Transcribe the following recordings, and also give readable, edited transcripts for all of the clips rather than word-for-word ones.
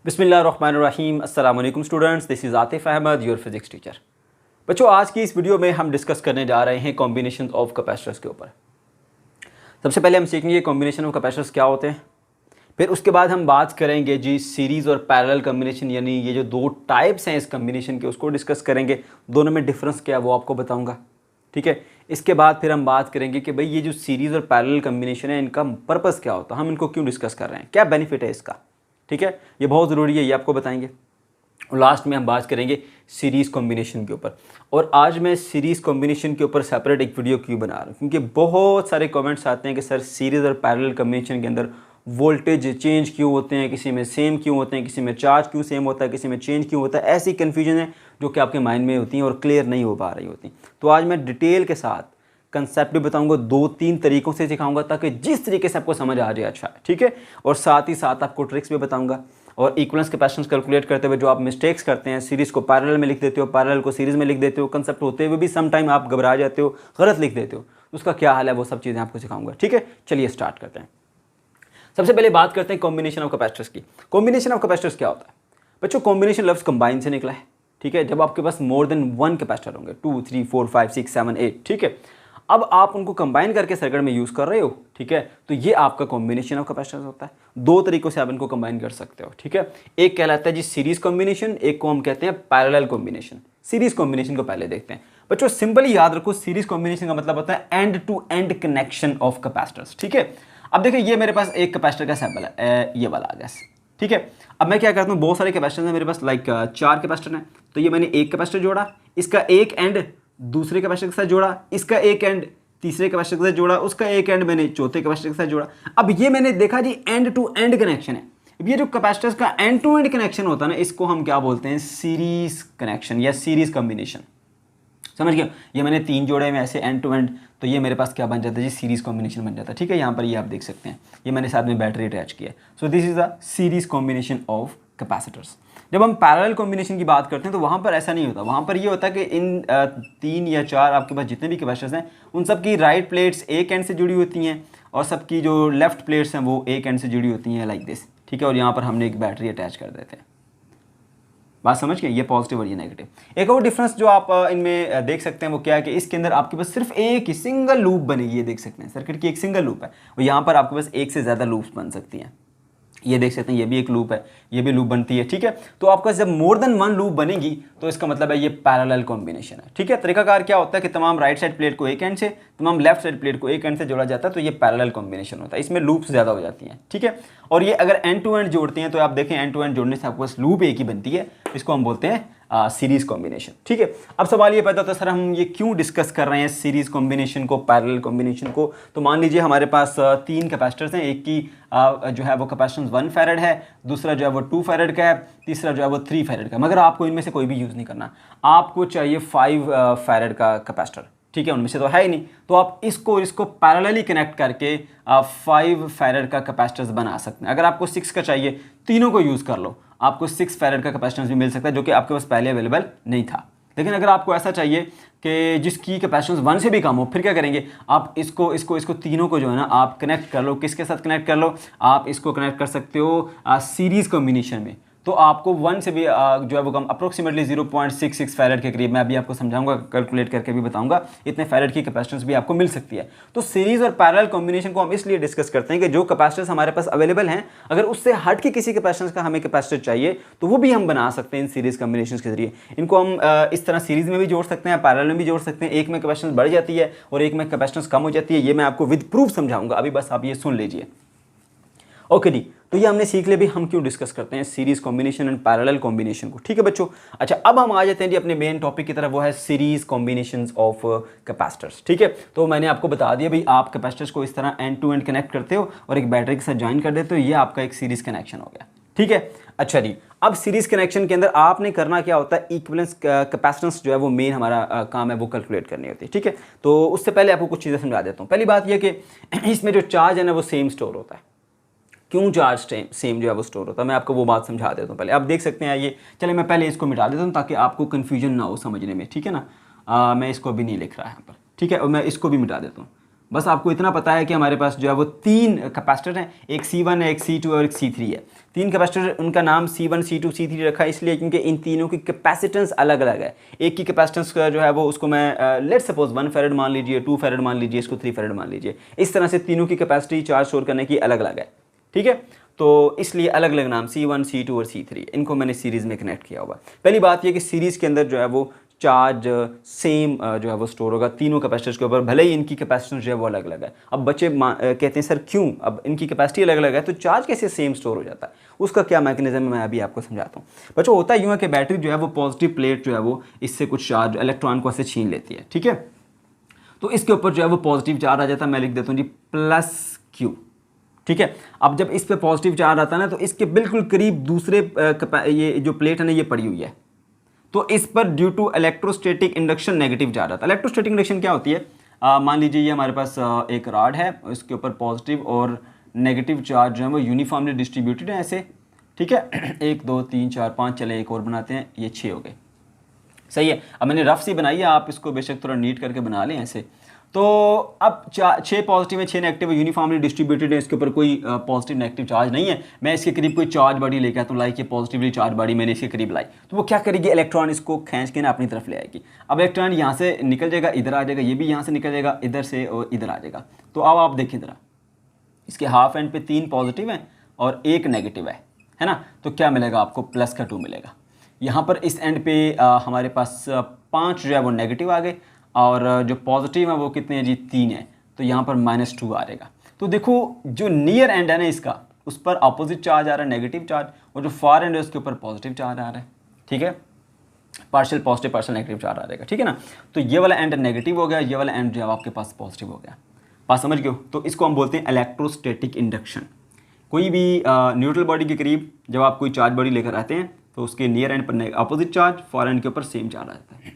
बिस्मिल्लाहिर्रहमानिर्रहीम। अस्सलाम वालेकुम students, this is Atif Ahmed, your physics teacher. बच्चों, आज की इस वीडियो में हम डिस्कस करने जा रहे हैं कॉम्बिनेशन ऑफ कैपेसिटर्स के ऊपर। सबसे पहले हम सीखेंगे कॉम्बिनेशन ऑफ कैपेसिटर्स क्या होते हैं। फिर उसके बाद हम बात करेंगे जी सीरीज़ और पैरेलल कॉम्बिनेशन, यानी ये जो दो टाइप्स हैं इस कॉम्बिनेशन के, उसको डिस्कस करेंगे। दोनों में डिफरेंस क्या है वो आपको बताऊँगा, ठीक है। इसके बाद फिर हम बात करेंगे कि भाई ये जो सीरीज़ और पैरेलल कॉम्बिनेशन है इनका पर्पस क्या होता है, हम इनको क्यों डिस्कस कर रहे हैं, क्या बेनिफिट है इसका, ठीक है। ये बहुत ज़रूरी है, ये आपको बताएंगे। और लास्ट में हम बात करेंगे सीरीज़ कॉम्बिनेशन के ऊपर। और आज मैं सीरीज़ कॉम्बिनेशन के ऊपर सेपरेट एक वीडियो क्यों बना रहा हूँ, क्योंकि बहुत सारे कमेंट्स आते हैं कि सर सीरीज़ और पैरेलल कॉम्बिनेशन के अंदर वोल्टेज चेंज क्यों होते हैं, किसी में सेम क्यों होते हैं, किसी में चार्ज क्यों सेम होता है, किसी में चेंज क्यों होता है। ऐसी कन्फ्यूजन है जो कि आपके माइंड में होती हैं और क्लियर नहीं हो पा रही होती। तो आज मैं डिटेल के साथ कंसेप्ट भी बताऊंगा, 2-3 तरीकों से सिखाऊंगा ताकि जिस तरीके से आपको समझ आ जाए अच्छा है, ठीक है। और साथ ही साथ आपको ट्रिक्स भी बताऊंगा। और इक्विवेलेंस कैपेसिटेंस कैलकुलेट करते हुए जो आप मिस्टेक्स करते हैं, सीरीज़ को पैरेलल में लिख देते हो, पैरेलल को सीरीज़ में लिख देते हो, कंसेप्ट होते हुए भी सम टाइम आप घबरा जाते हो, गलत लिख देते हो, उसका क्या हाल है, वो सब चीज़ें आपको सिखाऊंगा, ठीक है। चलिए स्टार्ट करते हैं। सबसे पहले बात करते हैं कॉम्बिनेशन ऑफ कैपेसिटर्स की। कॉम्बिनेशन ऑफ कैपेसिटर्स क्या होता है बच्चों? कॉम्बिनेशन लफ्ज़ कंबाइन से निकला है, ठीक है। जब आपके पास मोर देन वन कैपेसिटर होंगे, 2, 3, 4, 5, 6, 7, 8, ठीक है। अब आप उनको कंबाइन करके सर्किट में यूज़ कर रहे हो, ठीक है। तो ये आपका कॉम्बिनेशन ऑफ कैपेसिटर्स होता है। दो तरीकों से आप इनको कंबाइन कर सकते हो, ठीक है। एक कहलाता है जी सीरीज़ कॉम्बिनेशन, एक को हम कहते हैं पैरेलल कॉम्बिनेशन। सीरीज़ कॉम्बिनेशन को पहले देखते हैं बच्चों। सिंपली याद रखो, सीरीज़ कॉम्बिनेशन का मतलब होता है end to end connection of capacitors, ठीक है। अब देखिए, ये मेरे पास एक कैपेसिटर का सैंपल है, ये वाला आ गया, ठीक है। अब मैं क्या करता हूँ, बहुत सारे कैपेसिटर हैं मेरे पास, लाइक 4 कैपेसिटर हैं। तो ये मैंने एक कैपेसिटर जोड़ा, इसका एक एंड दूसरे कैपेसिटर के साथ जोड़ा, इसका एक एंड तीसरे कैपेसिटर के साथ जोड़ा, उसका एक एंड मैंने चौथे कैपेसिटर के साथ जोड़ा। अब ये मैंने देखा जी एंड टू एंड कनेक्शन है। अब ये जो कैपेसिटर्स का एंड टू एंड कनेक्शन होता है ना, इसको हम क्या बोलते हैं, सीरीज कनेक्शन या सीरीज कॉम्बिनेशन। समझ गए? ये मैंने 3 जोड़े में ऐसे एंड टू एंड, तो ये मेरे पास क्या बन जाता है जी, सीरीज कॉम्बिनेशन बन जाता है, ठीक है। यहाँ पर ये आप देख सकते हैं, ये मैंने साथ में बैटरी अटैच किया है। So this is the series combination of capacitors. जब हम पैरेलल कॉम्बिनेशन की बात करते हैं तो वहाँ पर ऐसा नहीं होता। वहाँ पर ये होता है कि इन 3 या 4 आपके पास जितने भी कैपेसिटर्स हैं, उन सब की राइट प्लेट्स एक एंड से जुड़ी होती हैं और सबकी जो लेफ्ट प्लेट्स हैं वो एक एंड से जुड़ी होती हैं, लाइक दिस, ठीक है। और यहाँ पर हमने एक बैटरी अटैच कर देते हैं। बात समझ गए? ये पॉजिटिव और ये नेगेटिव। एक और डिफरेंस जो आप इनमें देख सकते हैं वो क्या है कि इसके अंदर आपके पास सिर्फ एक ही सिंगल लूप बनेगी। ये देख सकते हैं, सर्किट की एक सिंगल लूप है, और यहाँ पर आपके पास एक से ज़्यादा लूप्स बन सकती हैं। ये देख सकते हैं, ये भी एक लूप है, ये भी लूप बनती है, ठीक है। तो आपका जब मोर देन वन लूप बनेगी तो इसका मतलब है ये पैरेलल कॉम्बिनेशन है, ठीक है। तरीकाकार क्या होता है कि तमाम राइट साइड प्लेट को एक एंड से, तमाम लेफ्ट साइड प्लेट को एक एंड से जोड़ा जाता है, तो ये पैरेलल कॉम्बिनेशन होता है। इसमें लूप्स ज़्यादा हो जाती हैं, ठीक है। और ये अगर एंड टू एंड जोड़ते हैं तो आप देखें एंड टू एंड जोड़ने से आपके पास लूप एक ही बनती है, इसको हम बोलते हैं सीरीज कॉम्बिनेशन, ठीक है। अब सवाल ये पैदा होता है, सर हम ये क्यों डिस्कस कर रहे हैं सीरीज कॉम्बिनेशन को, पैरेलल कॉम्बिनेशन को? तो मान लीजिए हमारे पास 3 कैपेसिटर्स हैं, एक की जो है वो कैपेसिटेंस 1 फैरेड है, दूसरा जो है वो 2 फैरेड का है, तीसरा जो है वो 3 फैरेड का। मगर आपको इनमें से कोई भी यूज़ नहीं करना, आपको चाहिए 5 फैरेड का कैपेसिटर, ठीक है। उनमें से तो है ही नहीं, तो आप इसको पैरेलली कनेक्ट करके 5 फैरेड का कैपेसिटर्स बना सकते हैं। अगर आपको 6 का चाहिए, तीनों को यूज़ कर लो, आपको 6 फैरेड का कैपेसिटेंस भी मिल सकता है, जो कि आपके पास पहले अवेलेबल नहीं था। लेकिन अगर आपको ऐसा चाहिए कि जिसकी कैपेसिटेंस 1 से भी कम हो, फिर क्या करेंगे, आप इसको तीनों को जो है ना आप कनेक्ट कर लो। किसके साथ कनेक्ट कर लो? आप इसको कनेक्ट कर सकते हो सीरीज़ कॉम्बिनेशन में। तो आपको 1 से भी जो है वो कम, अप्रोक्सीमेटली 0.66 फैरेड के करीब, मैं अभी आपको समझाऊंगा, कैलकुलेट करके भी बताऊंगा, इतने फैरेड की कैपेसिटेंस भी आपको मिल सकती है। तो सीरीज़ और पैरेलल कॉम्बिनेशन को हम इसलिए डिस्कस करते हैं कि जो कैपेसिटर्स हमारे पास अवेलेबल हैं, अगर उससे हट के किसी कैपेसिटेंस का हमें कैपेसिटर चाहिए तो वो भी हम बना सकते हैं इन सीरीज़ कॉम्बिनेशन के जरिए। इनको हम इस तरह सीरीज़ में भी जोड़ सकते हैं, पैरेलल में भी जोड़ सकते हैं। एक में कैपेसिटेंस बढ़ जाती है और एक में कैपेसिटेंस कम हो जाती है। ये मैं आपको विद प्रूफ समझाऊंगा, अभी बस आप ये सुन लीजिए। ओके जी, तो ये हमने सीख लिया भी हम क्यों डिस्कस करते हैं series combination and parallel combination को, ठीक है बच्चों। अच्छा, अब हम आ जाते हैं जी अपने मेन टॉपिक की तरफ, वो है सीरीज कॉम्बिनेशंस ऑफ कैपेसिटर्स, ठीक है। तो मैंने आपको बता दिया भाई, आप कैपेसिटर्स को इस तरह एंड टू एंड कनेक्ट करते हो और एक बैटरी के साथ ज्वाइन कर देते हो, ये आपका एक सीरीज कनेक्शन हो गया, ठीक है। अच्छा जी, अब सीरीज कनेक्शन के अंदर आपने करना क्या होता है, इक्विवेलेंस कैपेसिटेंस जो है वो मेन हमारा काम है, वो कैलकुलेट करनी होती है, ठीक है। तो उससे पहले आपको कुछ चीज़ें समझा देता हूँ। पहली बात यह कि इसमें जो चार्ज है ना वो सेम स्टोर होता है। क्यों चार्ज सेम जो है वो स्टोर होता है, मैं आपको वो बात समझा देता हूँ। पहले आप देख सकते हैं, ये चले मैं पहले इसको मिटा देता हूँ ताकि आपको कन्फ्यूजन ना हो समझने में, ठीक है ना। मैं इसको भी नहीं लिख रहा है यहाँ पर, ठीक है, और मैं इसको भी मिटा देता हूँ। बस आपको इतना पता है कि हमारे पास जो है वो 3 कैपेसिटर हैं, एक C1 है, एक C2 और एक C3 है। 3 कैपेसिटर, उनका नाम C1 C2 C3 रखा है इसलिए क्योंकि इन तीनों की कैपेसिटेंस अलग अलग है। एक की कैपेसिटेंस का जो है वो उसको मैं लेट सपोज 1 फैरेड मान लीजिए, 2 फैरेड मान लीजिए, इसको 3 फैरेड मान लीजिए। इस तरह से तीनों की कैपेसिटी चार्ज स्टोर करने की अलग अलग है, ठीक है। तो इसलिए अलग अलग नाम C1 C2 और C3, इनको मैंने सीरीज़ में कनेक्ट किया हुआ। पहली बात ये कि सीरीज़ के अंदर जो है वो चार्ज सेम जो है वो स्टोर होगा तीनों कैपेसिटर्स के ऊपर, भले ही इनकी कैपेसिटेंस जो है वो अलग अलग है। अब बच्चे कहते हैं सर क्यों, अब इनकी कैपेसिटी अलग अलग है तो चार्ज कैसे सेम स्टोर हो जाता है, उसका क्या मैकेनिज्म है मैं अभी आपको समझाता हूँ। बच्चों होता यूँ है कि बैटरी जो है वो पॉजिटिव प्लेट जो है वो इससे कुछ चार्ज इलेक्ट्रॉन को ऐसे छीन लेती है, ठीक है। तो इसके ऊपर जो है वो पॉजिटिव चार्ज आ जाता है, मैं लिख देता हूँ जी +Q, ठीक है। अब जब इस पे पॉजिटिव चार्ज आता है ना तो इसके बिल्कुल करीब दूसरे ये जो प्लेट है ना ये पड़ी हुई है, तो इस पर due to electrostatic induction negative charge आता है। इलेक्ट्रोस्टैटिक इंडक्शन क्या होती है, मान लीजिए ये हमारे पास एक रॉड है, इसके ऊपर पॉजिटिव और नेगेटिव चार्ज जो है वो यूनिफॉर्मली डिस्ट्रीब्यूटेड है ऐसे, ठीक है। 1 2 3 4 5, चले एक और बनाते हैं, ये 6 हो गए, सही है। अब मैंने रफ सी बनाई है, आप इसको बेशक थोड़ा नीट करके बना लें ऐसे। तो अब 6 पॉजिटिव है, 6 नेगेटिव है, यूनिफॉर्मली डिस्ट्रीब्यूटेड है, इसके ऊपर कोई पॉजिटिव नेगेटिव चार्ज नहीं है। मैं इसके करीब कोई चार्ज बॉडी लेके आता हूँ, लाइक ये पॉजिटिवली चार्ज बॉडी मैंने इसके करीब लाई, तो वो क्या करेगी, इलेक्ट्रॉन इसको खींच के ना अपनी तरफ ले आएगी। अब इलेक्ट्रॉन यहाँ से निकल जाएगा, इधर आ जाएगा, ये भी यहाँ से निकल जाएगा इधर से और इधर आ जाएगा। तो अब आप देखें ज़रा, इसके हाफ एंड पे 3 पॉजिटिव हैं और 1 नेगेटिव है ना, तो क्या मिलेगा आपको, +2 मिलेगा। यहाँ पर इस एंड पे हमारे पास 5 जो है वो नेगेटिव आ गए और जो पॉजिटिव है वो कितने हैं जी, 3 है, तो यहाँ पर -2 आ जाएगा। तो देखो जो नियर एंड है ना इसका, उस पर अपोजिट चार्ज आ रहा है नेगेटिव चार्ज, और जो फार एंड है उसके ऊपर पॉजिटिव चार्ज आ रहा है, ठीक है। Partial positive partial negative charge आ जाएगा, ठीक है ना। तो ये वाला एंड नेगेटिव हो गया, ये वाला एंड जो है आपके पास पॉजिटिव हो गया, बात समझ गए हो। तो इसको हम बोलते हैं इलेक्ट्रोस्टैटिक इंडक्शन। कोई भी न्यूट्रल बॉडी के करीब जब आप कोई चार्ज बॉडी लेकर आते हैं तो उसके नियर एंड पर अपोजिट चार्ज, फॉर एंड के ऊपर सेम चार्ज आता है।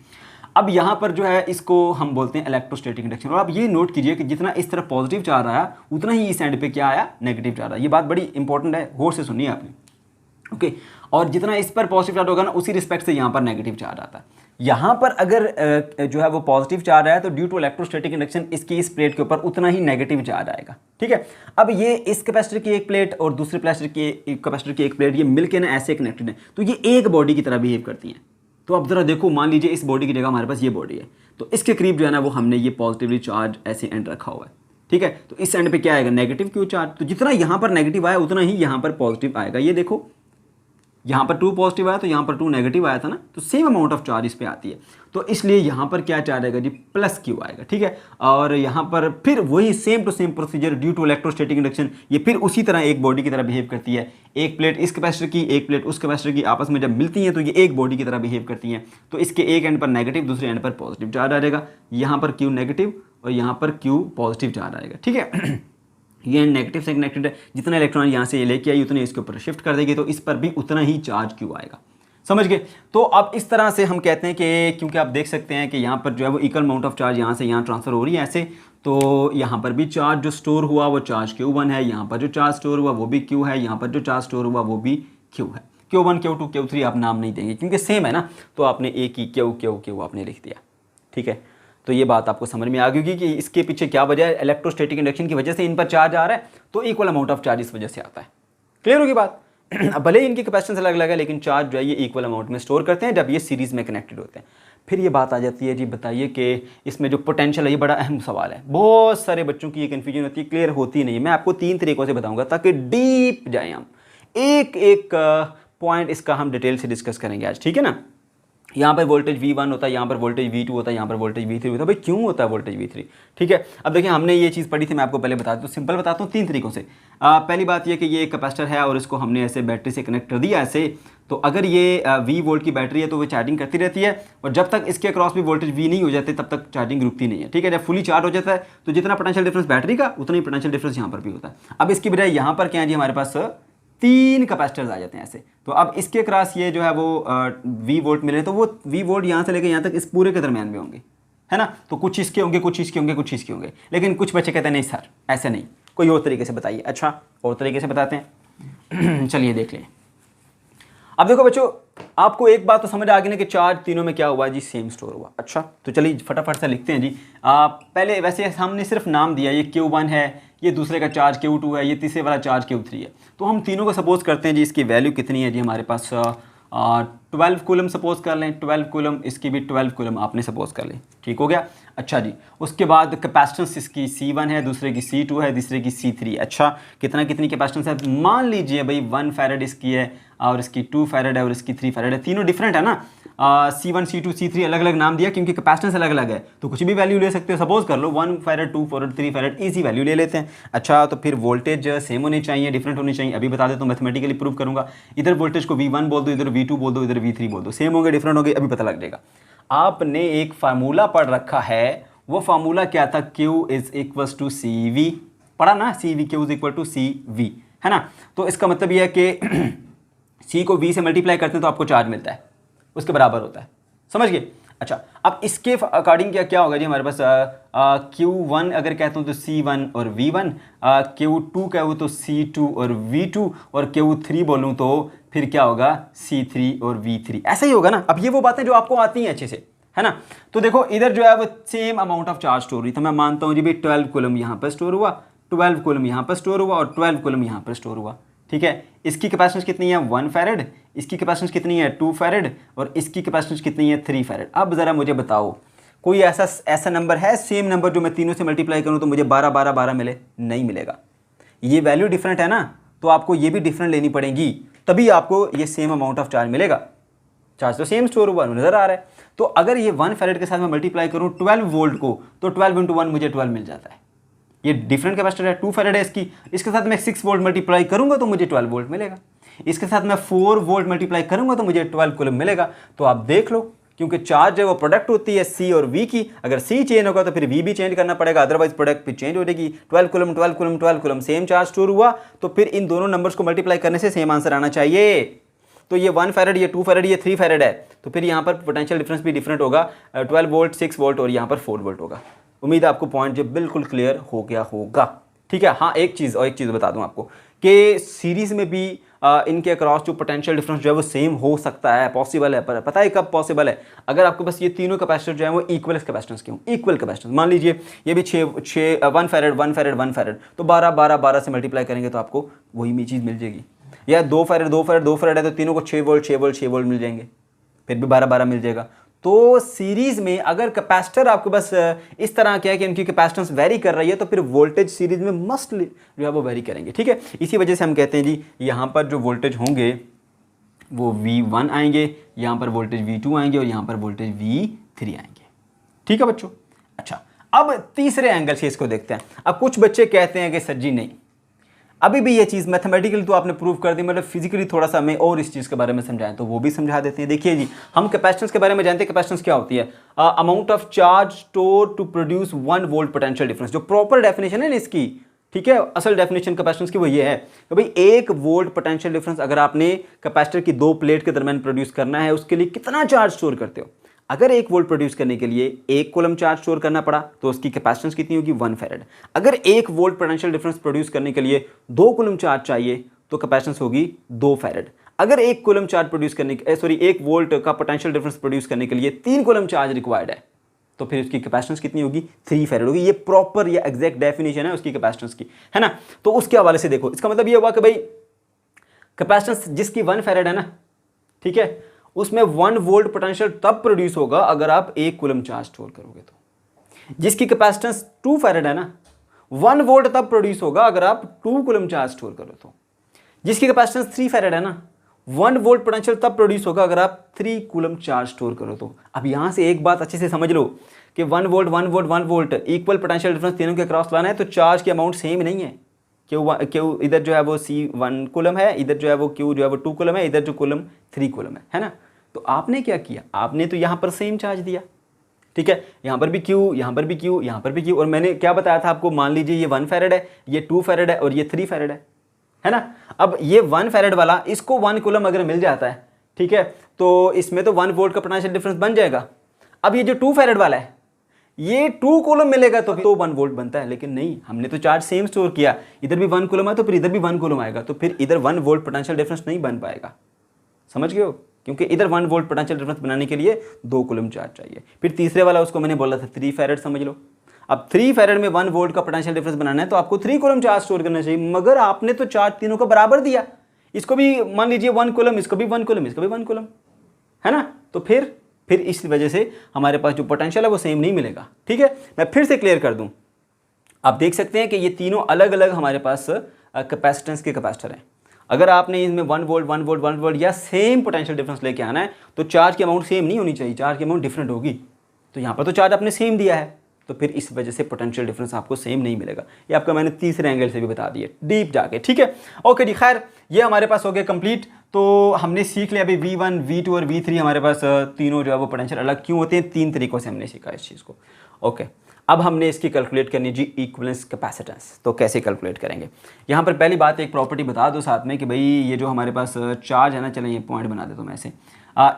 अब यहाँ पर जो है इसको हम बोलते हैं इलेक्ट्रोस्टैटिक इंडक्शन। और आप ये नोट कीजिए कि जितना इस तरफ पॉजिटिव चार्ज आया उतना ही इस एंड पे क्या आया, नेगेटिव चार्ज आया। ये बात बड़ी इंपॉर्टेंट है, गौर से सुनिए आपने, ओके। और जितना इस पर पॉजिटिव चार्ज होगा ना उसी रिस्पेक्ट से यहाँ पर नेगेटिव चार्ज आता है। यहाँ पर अगर जो है वो पॉजिटिव चार्ज आया तो ड्यू टू इलेक्ट्रोस्टैटिक इंडक्शन इसकी इस प्लेट के ऊपर उतना ही नेगेटिव चार्ज आएगा, ठीक है। अब ये इस कैपेसिटर की एक प्लेट और दूसरे कैपेसिटर की एक प्लेट ये मिलकर ना ऐसे कनेक्टेड है, तो ये एक बॉडी की तरह बिहेव करती हैं। तो अब जरा देखो, मान लीजिए इस बॉडी की जगह हमारे पास ये बॉडी है, तो इसके करीब जो है ना वो हमने ये पॉजिटिवली चार्ज ऐसे एंड रखा हुआ है, ठीक है। तो इस एंड पे क्या आएगा, नेगेटिव क्यू चार्ज। तो जितना यहाँ पर नेगेटिव आया उतना ही यहाँ पर पॉजिटिव आएगा। ये देखो यहाँ पर 2 पॉजिटिव आया तो यहाँ पर 2 नेगेटिव आया था ना, तो सेम अमाउंट ऑफ चार्ज इस पे आती है। तो इसलिए यहाँ पर क्या चार्ज आएगा जी, +Q आएगा, ठीक है। और यहाँ पर फिर वही same to same procedure due to electrostatic induction, ये फिर उसी तरह एक बॉडी की तरह बिहेव करती है। एक प्लेट इस कैपेसिटर की, एक प्लेट उस कैपेसिटर की आपस में जब मिलती हैं तो ये एक बॉडी की तरह बिहेव करती हैं। तो इसके एक एंड पर नेगेटिव, दूसरे एंड पर पॉजिटिव चार्ज आ जाएगा। यहाँ पर Q नेगेटिव और यहाँ पर Q पॉजिटिव चार्ज आएगा, ठीक है। ये नेगेटिव से कनेक्टेड है, जितना इलेक्ट्रॉन यहाँ से ये लेके आई उतने इसके ऊपर शिफ्ट कर देगी, तो इस पर भी उतना ही चार्ज Q आएगा, समझ गए। तो अब इस तरह से हम कहते हैं कि क्योंकि आप देख सकते हैं कि यहाँ पर जो है वो इक्वल अमाउंट ऑफ चार्ज यहाँ से यहाँ ट्रांसफर हो रही है ऐसे, तो यहाँ पर भी चार्ज जो स्टोर हुआ वो चार्ज Q1 है, यहाँ पर जो चार्ज स्टोर हुआ वो भी Q है, यहाँ पर जो चार्ज स्टोर हुआ वो भी Q है। Q1 Q2 Q3 आप नाम नहीं देंगे क्योंकि सेम है ना, तो आपने एक ही Q आपने लिख दिया, ठीक है। तो ये बात आपको समझ में आ गई कि इसके पीछे क्या वजह है, इलेक्ट्रोस्टैटिक इंडक्शन की वजह से इन पर चार्ज आ रहा है, तो इक्वल अमाउंट ऑफ चार्ज इस वजह से आता है। क्लियर होगी बात। भले ही इनकी कैपेसिटेंस अलग अलग है लेकिन चार्ज जो है ये इक्वल अमाउंट में स्टोर करते हैं जब ये सीरीज़ में कनेक्टेड होते हैं। फिर ये बात आ जाती है जी, बताइए कि इसमें जो पोटेंशियल है, ये बड़ा अहम सवाल है, बहुत सारे बच्चों की ये कन्फ्यूजन होती है, क्लियर होती नहीं है। मैं आपको 3 तरीक़ों से बताऊँगा ताकि डीप जाएँ हम, एक एक पॉइंट इसका हम डिटेल से डिस्कस करेंगे आज, ठीक है ना। यहाँ पर वोल्टेज V1 होता है, यहाँ पर वोल्टेज V2 होता है, यहाँ पर वोल्टेज V3 होता है। भाई क्यों होता है वोल्टेज V3, ठीक है। अब देखिए हमने ये चीज़ पढ़ी थी, मैं आपको पहले बता दूँ, सिंपल बताता हूँ 3 तरीक़ों से। पहली बात ये कि ये एक कैपेसिटर है और इसको हमने ऐसे बैटरी से कनेक्ट कर दिया ऐसे, तो अगर ये 20 वोल्ट की बैटरी है तो वो चार्जिंग करती रहती है, और जब तक इसके अक्रॉस भी वोल्टेज V नहीं हो जाते तब तक चार्जिंग रुकती नहीं है, ठीक है। जब फुली चार्ज हो जाता है तो जितना पोटेंशियल डिफरेंस बैटरी का उतना ही पोटेंशियल डिफरेंस यहाँ पर भी होता है। अब इसकी बजाय यहाँ पर क्या है जी, हमारे पास 3 कैपेसिटर्स आ जाते हैं ऐसे। तो अब इसके क्रॉस ये जो है वो V वोल्ट मिले, तो वो V वोल्ट यहाँ से लेकर यहाँ तक इस पूरे के दरमियान में होंगे, है ना। तो कुछ इसके होंगे, कुछ इसके होंगे, कुछ इसके होंगे। लेकिन कुछ बच्चे कहते हैं नहीं सर ऐसे नहीं, कोई और तरीके से बताइए। अच्छा और तरीके से बताते हैं चलिए देख लें। अब देखो बच्चों, आपको एक बात तो समझ आ गई ना कि चार्ज तीनों में क्या हुआ जी, सेम स्टोर हुआ। अच्छा तो चलिए फटाफट से लिखते हैं जी। पहले वैसे हमने सिर्फ नाम दिया, ये Q1 है, ये दूसरे का चार्ज Q2 है, ये तीसरे वाला चार्ज Q3 है। तो हम तीनों को सपोज करते हैं जी, इसकी वैल्यू कितनी है जी हमारे पास 12 कूलम सपोज कर लें, 12 कूलम, इसकी भी 12 कूलम आपने सपोज कर लें, ठीक हो गया। अच्छा जी, उसके बाद कैपेसिटेंस इसकी C1 है, दूसरे की C2 है, तीसरे की C3। अच्छा कितनी कैपेसिटेंस है, मान लीजिए भाई 1 फैरेड इसकी है और इसकी 2 फैरेड है और इसकी 3 फैरेड है, तीनों डिफरेंट है ना। C1 C2 C3 अलग अलग नाम दिया क्योंकि कैपेसिटेंस अलग अलग है, तो कुछ भी वैल्यू ले सकते हो। सपोज कर लो 1 farad 2 farad 3 farad, easy value ले लेते हैं। अच्छा तो फिर वोल्टेज सेम होनी चाहिए, डिफरेंट होनी चाहिए, अभी बता देता हूँ, मैथमेटिकली प्रूव करूंगा। इधर वोल्टेज को V1 बोल दो, इधर V2 बोल दो, इधर V3 बोल दो, सेम होंगे डिफरेंट होंगे, अभी पता लग जाएगा। आपने एक फार्मूला पढ़ रखा है, वो फार्मूला क्या था, Q is equal to CV, पढ़ा ना, CV Q is equal to CV, है ना। तो इसका मतलब यह है कि C को V से मल्टीप्लाई करते हैं तो आपको चार्ज मिलता है, उसके बराबर होता है, समझ गए। अच्छा अब इसके अकॉर्डिंग क्या होगा जी हमारे पास, Q1 अगर कहता हूँ तो C1 और V1, Q2 कहूँ तो C2 और V2, और Q3 बोलूँ तो फिर क्या होगा, C3 और V3, ऐसा ही होगा ना। अब ये वो बातें जो आपको आती हैं अच्छे से, है ना। तो देखो इधर जो है वो same amount of charge store हुई, तो मैं मानता हूँ जी भाई 12 कूलम यहाँ पर स्टोर हुआ, 12 कूलम यहाँ पर स्टोर हुआ और 12 कूलम यहाँ पर स्टोर हुआ, ठीक है। इसकी कैपेसिटेंस कितनी है 1 फैरेड, इसकी कैपेसिटेंस कितनी है 2 फैरेड, और इसकी कैपेसिटेंस कितनी है 3 फैरेड। अब ज़रा मुझे बताओ कोई ऐसा नंबर है, सेम नंबर जो मैं तीनों से मल्टीप्लाई करूँ तो मुझे 12 12 12 मिले, नहीं मिलेगा। ये वैल्यू डिफरेंट है ना, तो आपको ये भी डिफरेंट लेनी पड़ेगी, तभी आपको ये सेम अमाउंट ऑफ चार्ज मिलेगा। चार्ज तो सेम स्टोर हुआ नजर आ रहा है। तो अगर ये 1 फैरेड के साथ मैं मल्टीप्लाई करूँ 12 वोल्ट को, तो 12 इंटू 1 मुझे 12 मिल जाता है। ये डिफरेंट कैपेसिटर है, 2 फैरेड है इसके साथ मैं 6 वोल्ट मल्टीप्लाई करूंगा तो मुझे 12 वोल्ट मिलेगा। इसके साथ मैं 4 वोल्ट मल्टीप्लाई करूंगा तो मुझे 12 कूलम मिलेगा। तो आप देख लो, क्योंकि चार्ज है वो प्रोडक्ट होती है C और V की, अगर C चेंज होगा तो फिर V भी चेंज करना पड़ेगा, अदरवाइज प्रोडक्ट फिर चेंज हो जाएगी। 12 coulomb 12 coulomb 12 coulomb, same charge store हुआ, तो फिर इन दोनों नंबर्स को मल्टीप्लाई करने से सेम आंसर आना चाहिए। तो ये 1 फैरेड, ये 2 फैरेड, ये 3 फैरेड है, तो फिर यहाँ पर पोटेंशियल डिफरेंस भी डिफरेंट होगा, 12 वोल्ट 6 वोल्ट और यहाँ पर 4 वोल्ट होगा। उम्मीद है आपको पॉइंट जो बिल्कुल क्लियर हो गया होगा, ठीक है। हाँ एक चीज़ बता दूं आपको कि सीरीज़ में भी इनके अक्रॉस जो पोटेंशियल डिफरेंस जो है वो सेम हो सकता है, पॉसिबल है, पर पता है कब पॉसिबल है, अगर आपके पास ये तीनों कैपेसिटर जो है वो इक्वल कैपेसिटेंस के हों, इक्वल कैपेसिटेंस। मान लीजिए ये भी 1 फैरेड 1 फैरेड 1 फैरेड, तो 12 12 12 से मल्टीप्लाई करेंगे तो आपको वही चीज़ मिल जाएगी। या 2 फैरेड 2 फैरेड 2 फैरेड है तो तीनों को 6 वोल्ट 6 वोल्ट 6 वोल्ट मिल जाएंगे, फिर भी 12 12 मिल जाएगा। तो सीरीज में अगर कैपेसिटर आपके पास इस तरह क्या है कि उनकी कैपेसिटेंस वेरी कर रही है, तो फिर वोल्टेज सीरीज में मस्ट जो है वो वेरी करेंगे, ठीक है। इसी वजह से हम कहते हैं जी यहाँ पर जो वोल्टेज होंगे वो V1 आएंगे, यहाँ पर वोल्टेज V2 आएंगे और यहाँ पर वोल्टेज V3 आएंगे, ठीक है बच्चों। अच्छा अब तीसरे एंगल से इसको देखते हैं। अब कुछ बच्चे कहते हैं कि सर जी नहीं, अभी भी ये चीज़ मैथमेटिकली तो आपने प्रूव कर दी, मतलब फिजिकली थोड़ा सा हमें और इस चीज़ के बारे में समझाएं तो वो भी समझा देते हैं। देखिए जी, हम कैपेसिटेंस के बारे में जानते हैं, कैपेसिटेंस क्या होती है, amount of charge store to produce 1 volt potential difference, जो प्रॉपर डेफिनेशन है ना इसकी, ठीक है। असल डेफिनेशन कैपेसिटेंस की वो ये है कि भाई 1 वोल्ट पोटेंशियल डिफरेंस अगर आपने कैपेसिटर की 2 प्लेट के दरमियान प्रोड्यूस करना है, उसके लिए कितना चार्ज स्टोर करते हो। अगर 1 वोल्ट प्रोड्यूस करने के लिए 1 कूलम चार्ज स्टोर करना पड़ा तो उसकी कैपेसिटेंस कितनी होगी 1 फैरेड। अगर 1 वोल्ट पोटेंशियल डिफरेंस प्रोड्यूस करने के लिए 2 कूलम चार्ज चाहिए तो कैपेसिटेंस होगी 2 फैरेड। अगर 1 कूलम चार्ज प्रोड्यूस करने 1 वोल्ट का पोटेंशियल डिफरेंस प्रोड्यूस करने के लिए 3 कूलम चार्ज रिक्वायर्ड है तो फिर उसकी कैपेसिटेंस कितनी होगी 3 फैरेड होगी। ये प्रॉपर या एग्जैक्ट डेफिनेशन है उसकी कैपेसिटेंस की, है ना। तो उसके हवाले से देखो, इसका मतलब ये हुआ कि भाई कैपेसिटेंस जिसकी 1 फैरेड है ना, ठीक है, उसमें 1 वोल्ट पोटेंशियल तब प्रोड्यूस होगा अगर आप 1 कूलम चार्ज स्टोर करोगे। तो जिसकी कैपेसिटेंस 2 फैरेड है ना, 1 वोल्ट तब प्रोड्यूस होगा अगर आप 2 कूलम चार्ज स्टोर करो। तो जिसकी कैपेसिटेंस 3 फैरेड है ना, 1 वोल्ट पोटेंशियल तब प्रोड्यूस होगा अगर आप 3 कूलम चार्ज स्टोर करो। तो अब यहां से एक बात अच्छे से समझ लो कि 1 volt 1 volt 1 volt equal potential difference तीनों के क्रॉस लाना है, तो चार्ज की अमाउंट सेम नहीं है। क्यू इधर जो है वो C1 कूलम है, इधर जो है वो Q जो है वो 2 कूलम है, इधर जो कूलम 3 कूलम है ना। तो आपने क्या किया, आपने तो यहां पर सेम चार्ज दिया, ठीक है, यहां पर भी Q, यहां पर भी Q, यहां पर भी Q, और मैंने क्या बताया था आपको, मान लीजिए ये 1 फैरेड है, ये 2 फैरेड है और ये 3 फैरेड है ना। अब ये 1 फैरेड वाला इसको 1 कूलम अगर मिल जाता है, ठीक है, तो इसमें तो 1 वोल्ट का पोटेंशियल डिफरेंस बन जाएगा। अब ये जो 2 फैरेड वाला है, ये 2 कूलम मिलेगा तो 1 वोल्ट बनता है, लेकिन नहीं, हमने तो चार्ज सेम स्टोर किया, इधर भी 1 कूलम है तो फिर इधर भी 1 कूलम आएगा, तो फिर इधर 1 वोल्ट पोटेंशियल डिफरेंस नहीं बन पाएगा। समझ गए हो, क्योंकि इधर 1 वोल्ट पोटेंशियल डिफरेंस बनाने के लिए 2 कूलम चार्ज चाहिए। फिर तीसरे वाला उसको मैंने बोला था 3 फैरेड, समझ लो। अब 3 फैरेड में 1 वोल्ट का पोटेंशियल डिफरेंस बनाना है तो आपको 3 कूलम चार्ज स्टोर करना चाहिए, मगर आपने तो चार्ज तीनों का बराबर दिया। इसको भी मान लीजिए 1 कूलम, इसको भी 1 कूलम, इसको भी 1 कूलम, है ना। तो फिर इस वजह से हमारे पास जो पोटेंशियल है वो सेम नहीं मिलेगा। ठीक है, मैं फिर से क्लियर कर दूं, आप देख सकते हैं कि ये तीनों अलग अलग हमारे पास कैपेसिटेंस के कैपेसिटर हैं। अगर आपने इसमें 1 वोल्ट 1 वोल्ट 1 वोल्ट या सेम पोटेंशियल डिफरेंस लेके आना है तो चार्ज की अमाउंट सेम नहीं होनी चाहिए, चार्ज की अमाउंट डिफरेंट होगी। तो यहाँ पर तो चार्ज आपने सेम दिया है, तो फिर इस वजह से पोटेंशियल डिफरेंस आपको सेम नहीं मिलेगा। ये आपका मैंने तीसरे एंगल से भी बता दिया डीप जाके। ठीक है, ओके जी, खैर ये हमारे पास हो गया कंप्लीट। तो हमने सीख लिया अभी V1 V2 और V3 हमारे पास तीनों जो है वो पोटेंशियल अलग क्यों होते हैं, 3 तरीकों से हमने सीखा इस चीज़ को। ओके, अब हमने इसकी कैलकुलेट करनी जी इक्विवेलेंस कैपेसिटेंस। तो कैसे कैलकुलेट करेंगे, यहाँ पर पहली बात एक प्रॉपर्टी बता दो साथ में कि भाई ये जो हमारे पास चार्ज है ना, चलें ये पॉइंट बना देता हूँ मैं ऐसे।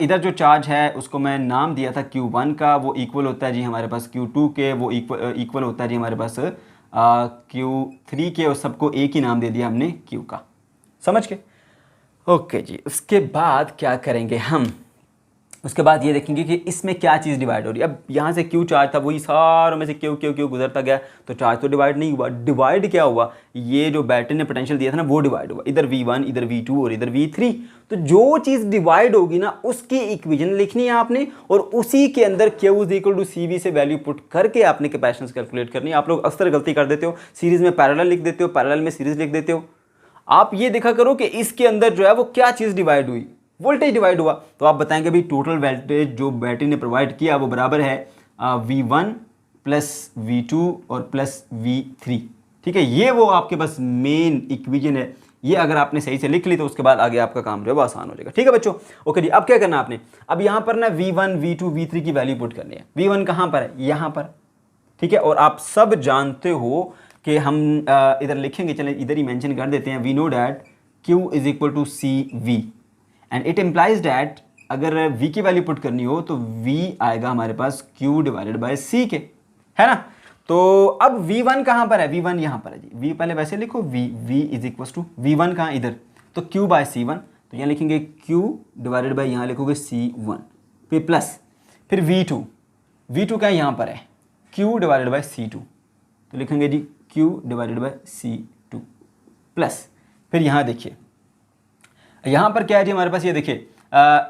इधर जो चार्ज है उसको मैं नाम दिया था Q1 का, वो इक्वल होता है जी हमारे पास Q2 के, वो इक्वल होता है जी हमारे पास Q3 के, और सबको एक ही नाम दे दिया हमने Q का, समझ के। ओके जी, उसके बाद क्या करेंगे हम, उसके बाद ये देखेंगे कि इसमें क्या चीज़ डिवाइड हो रही है। अब यहाँ से Q चार्ज था, वही सारों में से Q गुजरता गया, तो चार्ज तो डिवाइड नहीं हुआ। डिवाइड क्या हुआ, ये जो बैटरी ने पोटेंशियल दिया था ना वो डिवाइड हुआ, इधर V1 इधर V2 और इधर V3। तो जो चीज़ डिवाइड होगी ना उसकी इक्वेशन लिखनी है आपने, और उसी के अंदर Q = CV से वैल्यू पुट करके आपने कैपेसिटेंस कैलकुलेट करनी है। आप लोग अक्सर गलती कर देते हो, सीरीज़ में पैरेलल लिख देते हो, पैरेलल में सीरीज़ लिख देते हो। आप ये देखा करो कि इसके अंदर जो है वो क्या चीज़ डिवाइड हुई, वोल्टेज डिवाइड हुआ। तो आप बताएंगे भाई टोटल वोल्टेज जो बैटरी ने प्रोवाइड किया वो बराबर है V1 + V2 और +V3। ठीक है, ये वो आपके पास मेन इक्वेशन है। ये अगर आपने सही से लिख ली तो उसके बाद आगे आपका काम जो है वो आसान हो जाएगा। ठीक है बच्चों, ओके जी। अब क्या करना आपने, अब यहाँ पर ना V1 V2 V3 की वैल्यू पुट करनी है। V1 कहाँ पर है, यहाँ पर। ठीक है, और आप सब जानते हो कि हम इधर लिखेंगे, चलें इधर ही मेंशन कर देते हैं। We know that Q = CV and it implies that अगर V की वैल्यू पुट करनी हो तो V आएगा हमारे पास Q/C के, है ना। तो अब V1 कहाँ पर है, V1 यहाँ पर है जी। V पहले वैसे लिखो, V = V1 कहाँ, इधर, तो Q/C1। तो यहाँ लिखेंगे Q/ यहाँ लिखोगे C1, फिर प्लस, फिर V2 क्या यहाँ पर है, Q/C2। तो लिखेंगे जी Q/C2 प्लस, फिर यहाँ देखिए यहाँ पर क्या है जी हमारे पास, ये देखिए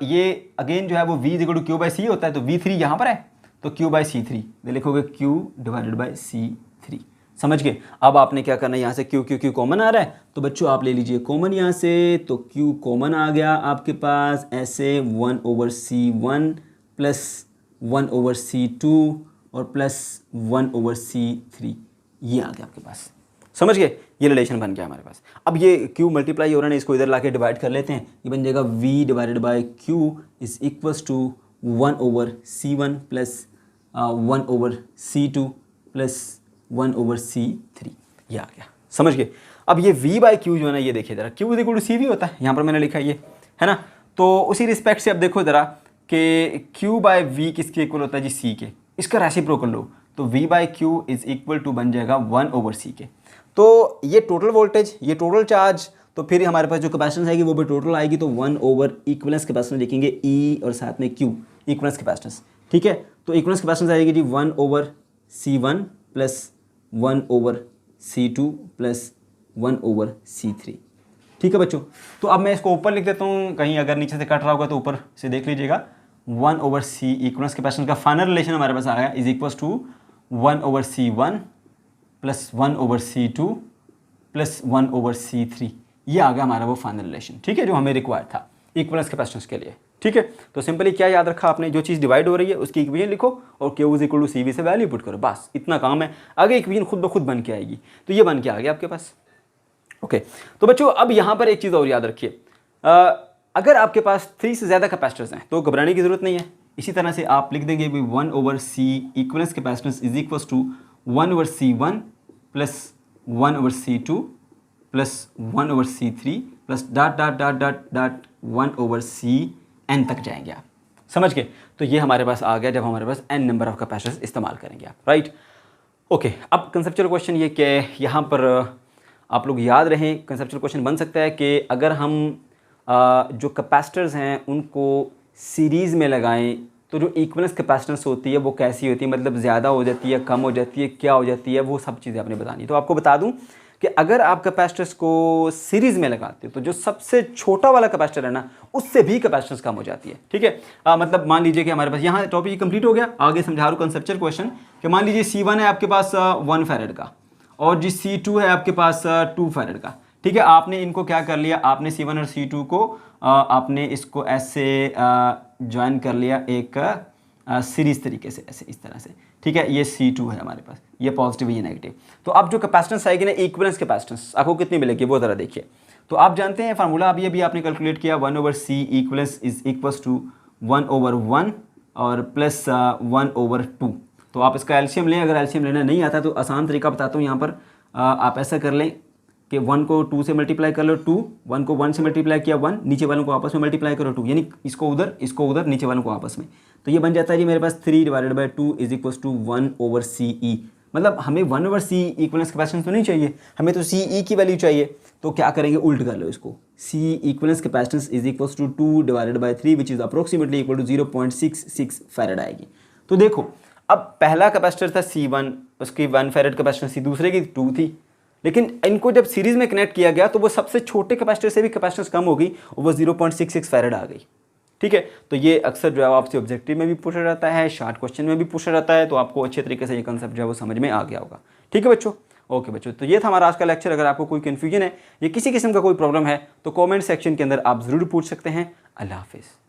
ये अगेन जो है वो V = Q/C होता है, तो V3 यहाँ पर है तो Q/C3, तो लिखोगे Q/C3, समझ गए। अब आपने क्या करना है, यहाँ से Q कॉमन आ रहा है तो बच्चों आप ले लीजिए कॉमन यहाँ से, तो Q कॉमन आ गया आपके पास, ऐसे 1/C1 + 1/C2 और +1/C3, ये आ गया आपके पास, समझ गए। ये रिलेशन बन गया हमारे पास। अब ये Q मल्टीप्लाई हो रहा है, इसको इधर लाके डिवाइड कर लेते हैं, ये बन जाएगा V/Q = 1/C1 + 1/C2 + 1/C3, ये आ गया, समझ गए। अब ये V/Q जो है ना, ये देखिए ज़रा, Q = CV होता है, यहाँ पर मैंने लिखा ये, है ना। तो उसी रिस्पेक्ट से अब देखो ज़रा कि Q/V किसके इक्वल होता है जी, C के। इसका रेसिप्रोकल लो तो V/Q = बन जाएगा 1/C के। तो ये टोटल वोल्टेज, ये टोटल चार्ज, तो फिर हमारे पास जो कैपेसिटेंस आएगी वो भी टोटल आएगी, तो 1 इक्विवेलेंस कैपेसिटेंस लिखेंगे E और साथ में Q, इक्विवेलेंस कैपेसिटेंस। ठीक है, तो इक्विवेलेंस कैपेसिटेंस आएगी जी 1/C1 + 1/C2 + 1/C3। ठीक है बच्चों, तो अब मैं इसको ऊपर लिख देता हूँ, कहीं अगर नीचे से कट रहा होगा तो ऊपर से देख लीजिएगा। 1/C इक्विवेलेंस कैपेसिटेंस का फाइनल रिलेशन हमारे पास आया = 1/C1 + 1/C2 + 1/C3, ये आ गया हमारा वो फाइनल रिलेशन। ठीक है, जो हमें रिक्वायर्ड था इक्विवेलेंस कैपेसिटेंस के लिए। ठीक है, तो सिंपली क्या याद रखा आपने, जो चीज़ डिवाइड हो रही है उसकी इक्वेशन लिखो और Q = CV से वैल्यू पुट करो, बस इतना काम है। आगे इक्वेशन खुद ब खुद बन के आएगी, तो ये बन के आ गया आपके पास। ओके, तो बच्चों अब यहाँ पर एक चीज़ और याद रखिए, अगर आपके पास 3 से ज़्यादा कैपेसिटर्स हैं तो घबराने की ज़रूरत नहीं है। इसी तरह से आप लिख देंगे 1/C equivalence capacitance = 1/C1 + 1/C2 + 1/C3 + ... 1/CN तक जाएंगे आप, समझ गए। तो ये हमारे पास आ गया जब हमारे पास n नंबर ऑफ कैपेसिटर्स इस्तेमाल करेंगे आप, राइट। ओके, अब कंसेप्चुअल क्वेश्चन ये क्या है, यहाँ पर आप लोग याद रहें, कंसेप्चुअल क्वेश्चन बन सकता है कि अगर हम जो कैपेसिटर्स हैं उनको सीरीज़ में लगाएं तो जो इक्विवेलेंस कैपेसिटेंस होती है वो कैसी होती है, मतलब ज़्यादा हो जाती है, कम हो जाती है, क्या हो जाती है, वो सब चीज़ें आपने बतानी। तो आपको बता दूं कि अगर आप कैपेसिटर्स को सीरीज़ में लगाते हो तो जो सबसे छोटा वाला कैपेसिटर है ना उससे भी कैपेसिटेंस कम हो जाती है। ठीक है, मतलब मान लीजिए कि हमारे पास यहाँ टॉपिक कंप्लीट हो गया, आगे समझा रहा हूँ कंसेप्चुअल क्वेश्चन कि मान लीजिए C1 है आपके पास 1 फैरेड का और जी C2 है आपके पास 2 फैरेड का। ठीक है, आपने इनको क्या कर लिया, आपने C1 और C2 को आपने इसको ऐसे ज्वाइन कर लिया एक सीरीज तरीके से, ऐसे इस तरह से। ठीक है, ये C2 है हमारे पास, ये पॉजिटिव ये नेगेटिव। तो अब जो कैपेसिटेंस आएगी ना इक्विवेलेंस कैपेसिटेंस आपको कितनी मिलेगी वो ज़रा देखिए। तो आप जानते हैं फार्मूला अभी आपने कैलकुलेट किया 1/C equivalence is equals to 1/1 और प्लस 1/2। तो आप इसका एलसीएम लें, अगर एलसीएम लेना नहीं आता तो आसान तरीका बताता हूँ यहाँ पर। आप ऐसा कर लें कि 1 को 2 से मल्टीप्लाई कर लो 2, 1 को 1 से मल्टीप्लाई किया 1, नीचे वालों को आपस में मल्टीप्लाई करो 2, यानी इसको उधर नीचे वालों को आपस में। तो ये बन जाता है जी मेरे पास 3/2 इज इक्वल्स टू 1/CE। मतलब हमें 1/C इक्विवेलेंस कैपेसिटेंस तो नहीं चाहिए, हमें तो CE की वैल्यू चाहिए। तो क्या करेंगे, उल्ट कर लो इसको, C equivalence capacitance is equals to 2/3 which is approximately equal to 0.66 farad आएगी। तो देखो अब पहला कैपेसिटर था C1, उसकी 1 फैरेड कैपेसिटेंस थी, दूसरे की 2 थी, लेकिन इनको जब सीरीज में कनेक्ट किया गया तो वो सबसे छोटे कैपेसिटर से भी कैपेसिटेंस कम हो गई और वो 0.66 फैरेड आ गई। ठीक है, तो ये अक्सर जो है आपसे ऑब्जेक्टिव में भी पूछा जाता है, शॉर्ट क्वेश्चन में भी पूछा जाता है, तो आपको अच्छे तरीके से ये कंसेप्ट जो है वो समझ में आ गया होगा। ठीक है बच्चों, ओके बच्चों, तो ये था हमारा आज का लेक्चर। अगर आपको कोई कन्फ्यूजन है या किसी किस्म का कोई प्रॉब्लम है तो कॉमेंट सेक्शन के अंदर आप ज़रूर पूछ सकते हैं। अल्लाह हाफिज़।